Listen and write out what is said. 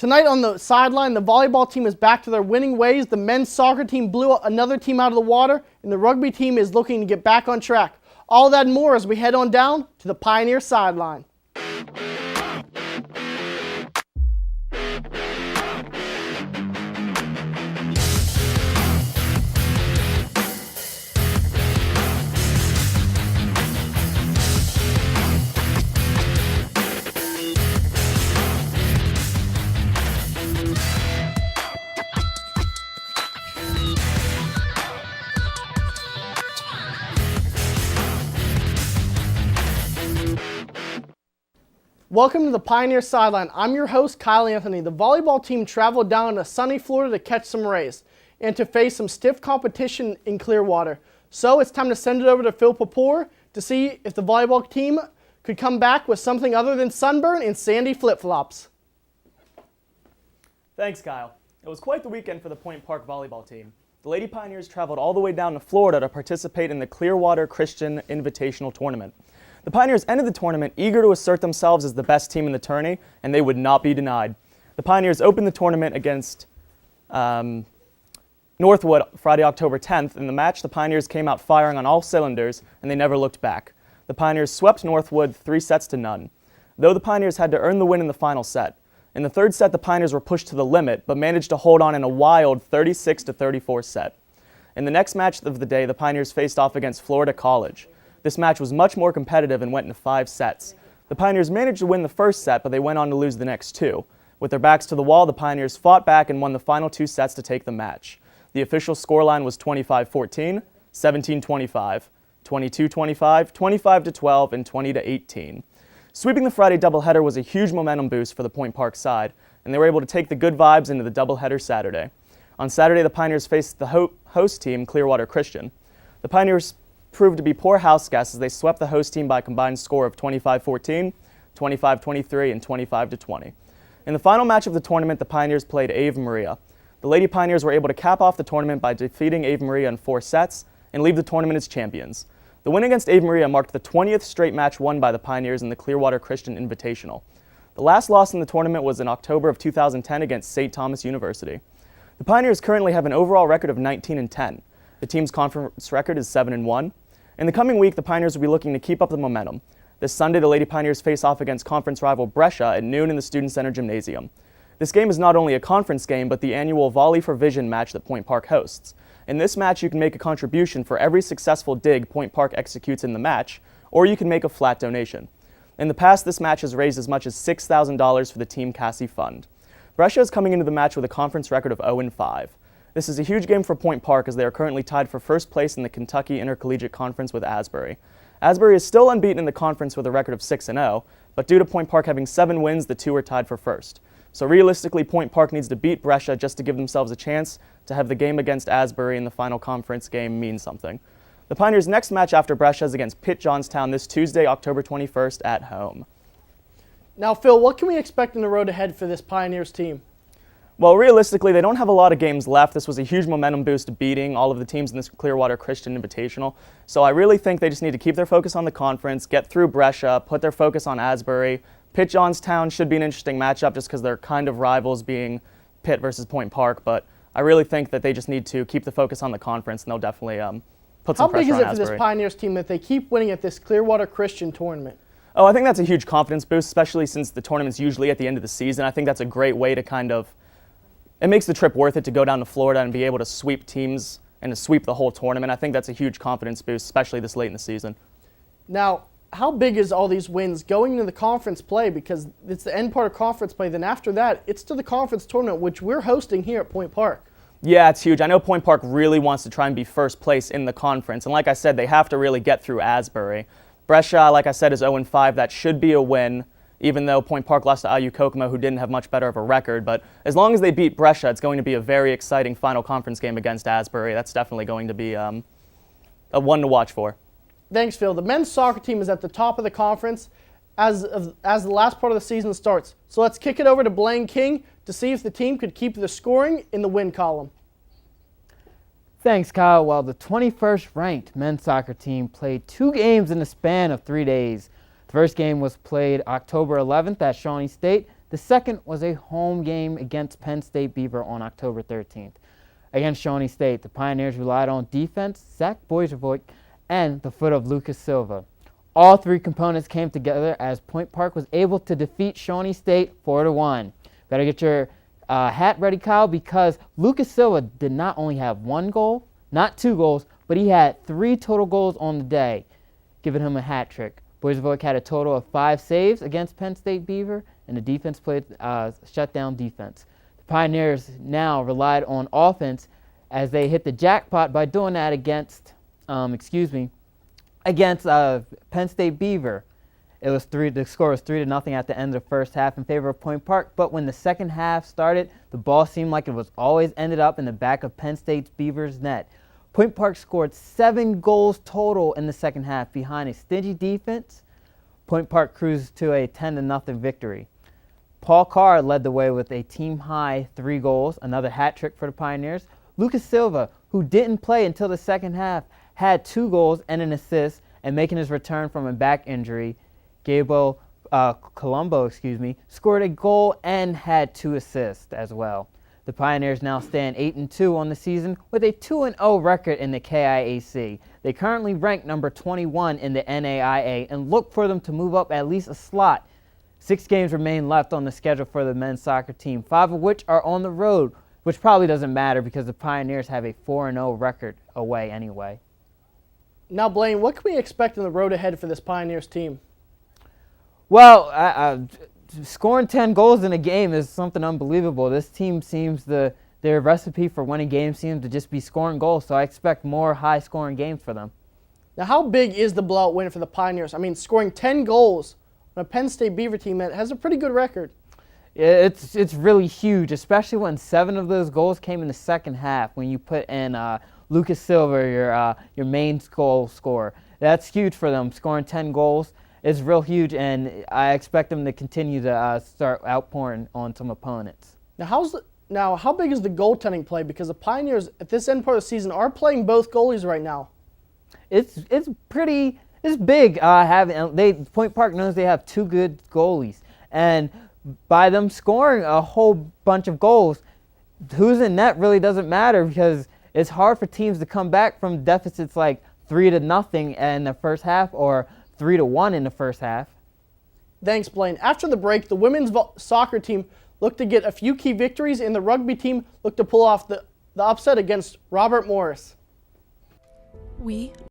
Tonight on the sideline, the volleyball team is back to their winning ways. The men's soccer team blew another team out of the water, and the rugby team is looking to get back on track. All that and more as we head on down to the Pioneer sideline. Welcome to the Pioneer Sideline. I'm your host, Kyle Anthony. The volleyball team traveled down to sunny Florida to catch some rays and to face some stiff competition in Clearwater. So it's time to send it over to Phil Papour to see if the volleyball team could come back with something other than sunburn and sandy flip-flops. Thanks, Kyle. It was quite the weekend for the Point Park volleyball team. The Lady Pioneers traveled all the way down to Florida to participate in the Clearwater Christian Invitational Tournament. The Pioneers ended the tournament eager to assert themselves as the best team in the tourney, and they would not be denied. The Pioneers opened the tournament against Northwood Friday, October 10th. In the match, the Pioneers came out firing on all cylinders, and they never looked back. The Pioneers swept Northwood 3-0, though the Pioneers had to earn the win in the final set. In the third set, the Pioneers were pushed to the limit, but managed to hold on in a wild 36-34 set. In the next match of the day, the Pioneers faced off against Florida College. This match was much more competitive and went into 5 sets. The Pioneers managed to win the first set, but they went on to lose the next 2. With their backs to the wall, the Pioneers fought back and won the final 2 sets to take the match. The official scoreline was 25-14, 17-25, 22-25, 25-12, and 20-18. Sweeping the Friday doubleheader was a huge momentum boost for the Point Park side, and they were able to take the good vibes into the doubleheader Saturday. On Saturday, the Pioneers faced the host team, Clearwater Christian. The Pioneers proved to be poor house guests as they swept the host team by a combined score of 25-14, 25-23, and 25-20. In the final match of the tournament, the Pioneers played Ave Maria. The Lady Pioneers were able to cap off the tournament by defeating Ave Maria in 4 sets and leave the tournament as champions. The win against Ave Maria marked the 20th straight match won by the Pioneers in the Clearwater Christian Invitational. The last loss in the tournament was in October of 2010 against St. Thomas University. The Pioneers currently have an overall record of 19-10. The team's conference record is 7-1. In the coming week, the Pioneers will be looking to keep up the momentum. This Sunday, the Lady Pioneers face off against conference rival Brescia at noon in the Student Center Gymnasium. This game is not only a conference game, but the annual Volley for Vision match that Point Park hosts. In this match, you can make a contribution for every successful dig Point Park executes in the match, or you can make a flat donation. In the past, this match has raised as much as $6,000 for the Team Cassie Fund. Brescia is coming into the match with a conference record of 0-5. This is a huge game for Point Park as they are currently tied for first place in the Kentucky Intercollegiate Conference with Asbury. Asbury is still unbeaten in the conference with a record of 6-0, but due to Point Park having 7 wins, the two are tied for first. So realistically, Point Park needs to beat Brescia just to give themselves a chance to have the game against Asbury in the final conference game mean something. The Pioneers' next match after Brescia is against Pitt Johnstown this Tuesday, October 21st at home. Now, Phil, what can we expect in the road ahead for this Pioneers team? Well, realistically, they don't have a lot of games left. This was a huge momentum boost beating all of the teams in this Clearwater Christian Invitational. So I really think they just need to keep their focus on the conference, get through Brescia, put their focus on Asbury. Pitt Johnstown should be an interesting matchup just because they're kind of rivals being Pitt versus Point Park. But I really think that they just need to keep the focus on the conference, and they'll definitely put some pressure on Asbury. How big is it for this Pioneers team that they keep winning at this Clearwater Christian tournament? Oh, I think that's a huge confidence boost, especially since the tournament's usually at the end of the season. I think that's a great way to kind of it makes the trip worth it to go down to Florida and be able to sweep teams and to sweep the whole tournament. I think that's a huge confidence boost, especially this late in the season. Now, how big is all these wins going into the conference play? Because it's the end part of conference play. Then after that, it's to the conference tournament, which we're hosting here at Point Park. Yeah, it's huge. I know Point Park really wants to try and be first place in the conference. And like I said, they have to really get through Asbury. Brescia, like I said, is 0-5. That should be a win, even though Point Park lost to IU Kokomo, who didn't have much better of a record. But as long as they beat Brescia, it's going to be a very exciting final conference game against Asbury. That's definitely going to be a one to watch for. Thanks, Phil. The men's soccer team is at the top of the conference as the last part of the season starts. So let's kick it over to Blaine King to see if the team could keep the scoring in the win column. Thanks, Kyle. Well, the 21st ranked men's soccer team played 2 games in the span of 3 days. The first game was played October 11th at Shawnee State. The second was a home game against Penn State Beaver on October 13th. Against Shawnee State, the Pioneers relied on defense, Zach Boyzervoik, and the foot of Lucas Silva. All three components came together as Point Park was able to defeat Shawnee State 4-1. Better get your hat ready, Kyle, because Lucas Silva did not only have one goal, not two goals, but he had 3 total goals on the day, giving him a hat trick. Boyzervoik had a total of 5 saves against Penn State Beaver, and the defense played shutdown defense. The Pioneers now relied on offense as they hit the jackpot by doing that against Penn State Beaver. The score was 3-0 at the end of the first half in favor of Point Park, but when the second half started, the ball seemed like it was always ended up in the back of Penn State's Beavers' net. Point Park scored 7 goals total in the second half behind a stingy defense. Point Park cruised to a 10-0 victory. Paul Carr led the way with a team-high 3 goals, another hat trick for the Pioneers. Lucas Silva, who didn't play until the second half, had 2 goals and an assist, and making his return from a back injury, Gabriel Colombo, scored a goal and had 2 assists as well. The Pioneers now stand 8-2 on the season with a 2-0 record in the KIAC. They currently rank number 21 in the NAIA and look for them to move up at least a slot. 6 games remain left on the schedule for the men's soccer team, 5 of which are on the road, which probably doesn't matter because the Pioneers have a 4-0 record away anyway. Now, Blaine, what can we expect in the road ahead for this Pioneers team? Well, scoring 10 goals in a game is something unbelievable. This team their recipe for winning games seems to just be scoring goals, so I expect more high-scoring games for them. Now, how big is the blowout win for the Pioneers? I mean, scoring 10 goals on a Penn State Beaver team that has a pretty good record. It's really huge, especially when 7 of those goals came in the second half when you put in Lucas Silva, your main goal scorer. That's huge for them. Scoring 10 goals is real huge, and I expect them to continue to start outpouring on some opponents. Now, how big is the goaltending play? Because the Pioneers at this end part of the season are playing both goalies right now. It's big. Point Park knows they have 2 good goalies, and by them scoring a whole bunch of goals, who's in net really doesn't matter because it's hard for teams to come back from deficits like 3-0 in the first half or 3-1 in the first half. Thanks, Blaine. After the break, the women's soccer team looked to get a few key victories, and the rugby team looked to pull off the upset against Robert Morris. We